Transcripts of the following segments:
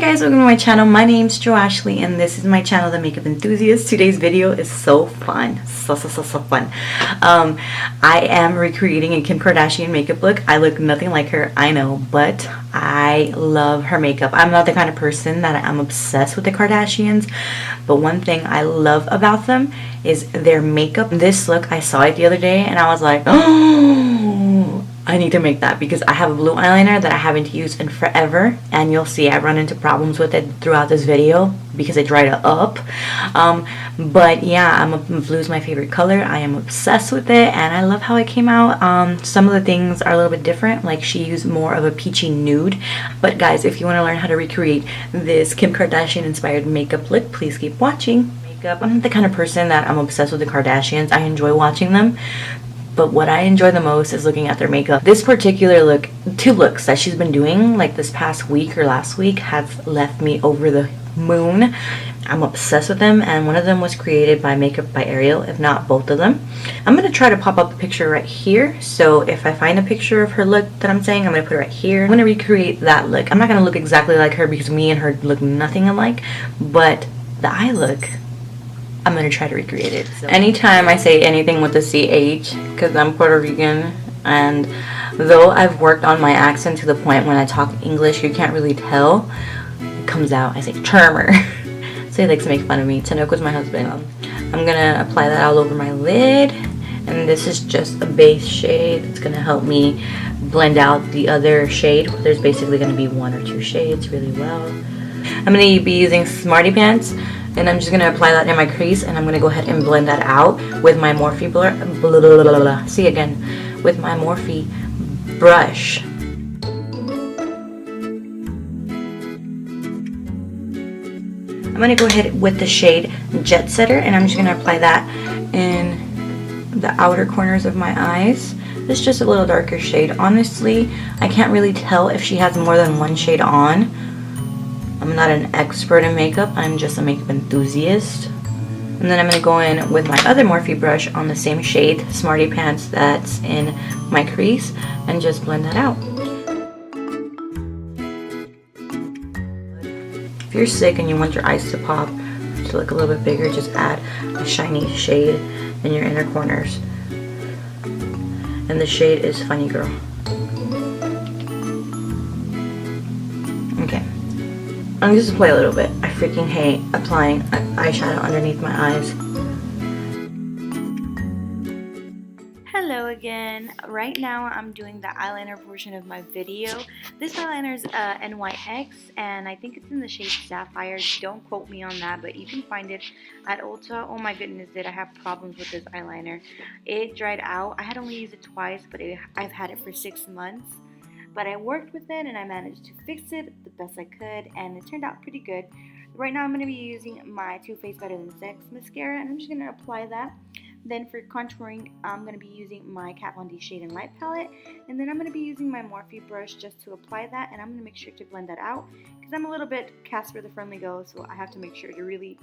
guys, welcome to my channel. My name's Jo Ashley and this is my channel, The Makeup Enthusiast. Today's video is so fun. So fun. I am recreating a Kim Kardashian makeup look. I look nothing like her, I know, but I love her makeup. I'm not the kind of person that I'm obsessed with the Kardashians, but one thing I love about them is their makeup. This look, I saw it the other day and I was like, oh, I need to make that because I have a blue eyeliner that I haven't used in forever, and you'll see I run into problems with it throughout this video because I dried it up. But yeah, blue is my favorite color. I am obsessed with it and I love how it came out. Some of the things are a little bit different, like she used more of a peachy nude. But guys, if you want to learn how to recreate this Kim Kardashian inspired makeup look, please keep watching. I'm not the kind of person that I'm obsessed with the Kardashians. I enjoy watching them, but what I enjoy the most is looking at their makeup. This particular look, two looks that she's been doing like this past week or last week, have left me over the moon. I'm obsessed with them, and one of them was created by Makeup by Ariel, if not both of them. I'm going to try to pop up the picture right here, so if I find a picture of her look that I'm saying, I'm going to put it right here. I'm going to recreate that look. I'm not going to look exactly like her because me and her look nothing alike, but the eye look, I'm going to try to recreate it. So anytime I say anything with the CH, because I'm Puerto Rican, and though I've worked on my accent to the point when I talk English, you can't really tell, it comes out. I say charmer. So he likes to make fun of me. Tanoko's my husband. I'm going to apply that all over my lid, and this is just a base shade. It's going to help me blend out the other shade. There's basically going to be one or two shades really well. I'm going to be using Smarty Pants, and I'm just going to apply that in my crease, and I'm going to go ahead and blend that out with my Morphe see again, with my Morphe brush. I'm going to go ahead with the shade Jet Setter, and I'm just going to apply that in the outer corners of my eyes. It's just a little darker shade. Honestly, I can't really tell if she has more than one shade on. I'm not an expert in makeup, I'm just a makeup enthusiast. And then I'm going to go in with my other Morphe brush on the same shade, Smarty Pants, that's in my crease, and just blend that out. If you're sick and you want your eyes to pop, to look a little bit bigger, just add a shiny shade in your inner corners. And the shade is Funny Girl. Okay. I'm just apply a little bit. I freaking hate applying eyeshadow underneath my eyes. Hello again. Right now I'm doing the eyeliner portion of my video. This eyeliner is NYX, and I think it's in the shade Sapphire. Don't quote me on that, but you can find it at Ulta. Oh my goodness, did I have problems with this eyeliner. It dried out. I had only used it twice, but I've had it for 6 months. But I worked with it and I managed to fix it the best I could, and it turned out pretty good. Right now I'm going to be using my Too Faced Better Than Sex mascara, and I'm just going to apply that. Then for contouring, I'm going to be using my Kat Von D Shade and Light palette, and then I'm going to be using my Morphe brush just to apply that, and I'm going to make sure to blend that out because I'm a little bit Casper the Friendly Ghost, so I have to make sure to really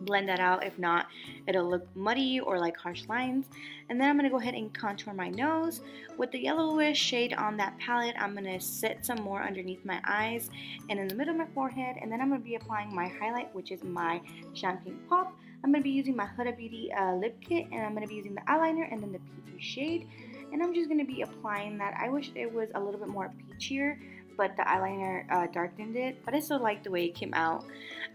blend that out. If not, it'll look muddy or like harsh lines. And then I'm going to go ahead and contour my nose with the yellowish shade on that palette. I'm going to set some more underneath my eyes and in the middle of my forehead, and then I'm going to be applying my highlight, which is my Champagne Pop. I'm going to be using my Huda Beauty lip kit, and I'm going to be using the eyeliner and then the peachy shade, and I'm just going to be applying that. I wish it was a little bit more peachier, but the eyeliner darkened it, but I still like the way it came out.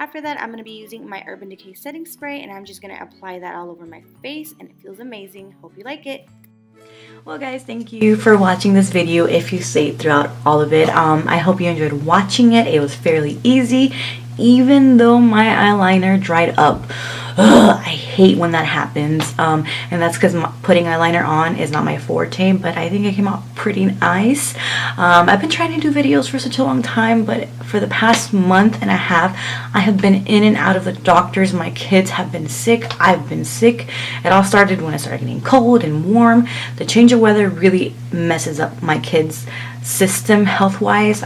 After that, I'm going to be using my Urban Decay setting spray, and I'm just going to apply that all over my face, and it feels amazing. Hope you like it. Well guys, thank you for watching this video if you stayed throughout all of it. I hope you enjoyed watching it. It was fairly easy, even though my eyeliner dried up. Ugh, I hate when that happens, and that's because putting eyeliner on is not my forte, but I think it came out pretty nice. I've been trying to do videos for such a long time, but for the past month and a half, I have been in and out of the doctors. My kids have been sick. I've been sick. It all started when I started getting cold and warm. The change of weather really messes up my kids' system health-wise.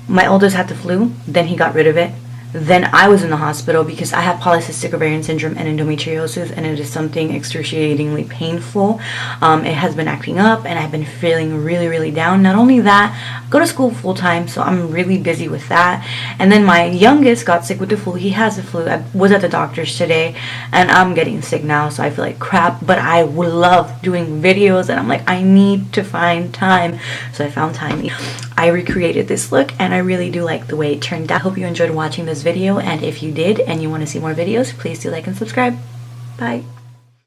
My oldest had the flu, then he got rid of it. Then I was in the hospital because I have polycystic ovarian syndrome and endometriosis, and it is something excruciatingly painful. It has been acting up and I've been feeling really, really down. Not only that, go to school full time, so I'm really busy with that. And then my youngest got sick with the flu. He has the flu. I was at the doctor's today, and I'm getting sick now, so I feel like crap. But I would love doing videos, and I'm like, I need to find time. So I found time. I recreated this look, and I really do like the way it turned out. I hope you enjoyed watching this video, and if you did and you want to see more videos, please do like and subscribe. Bye.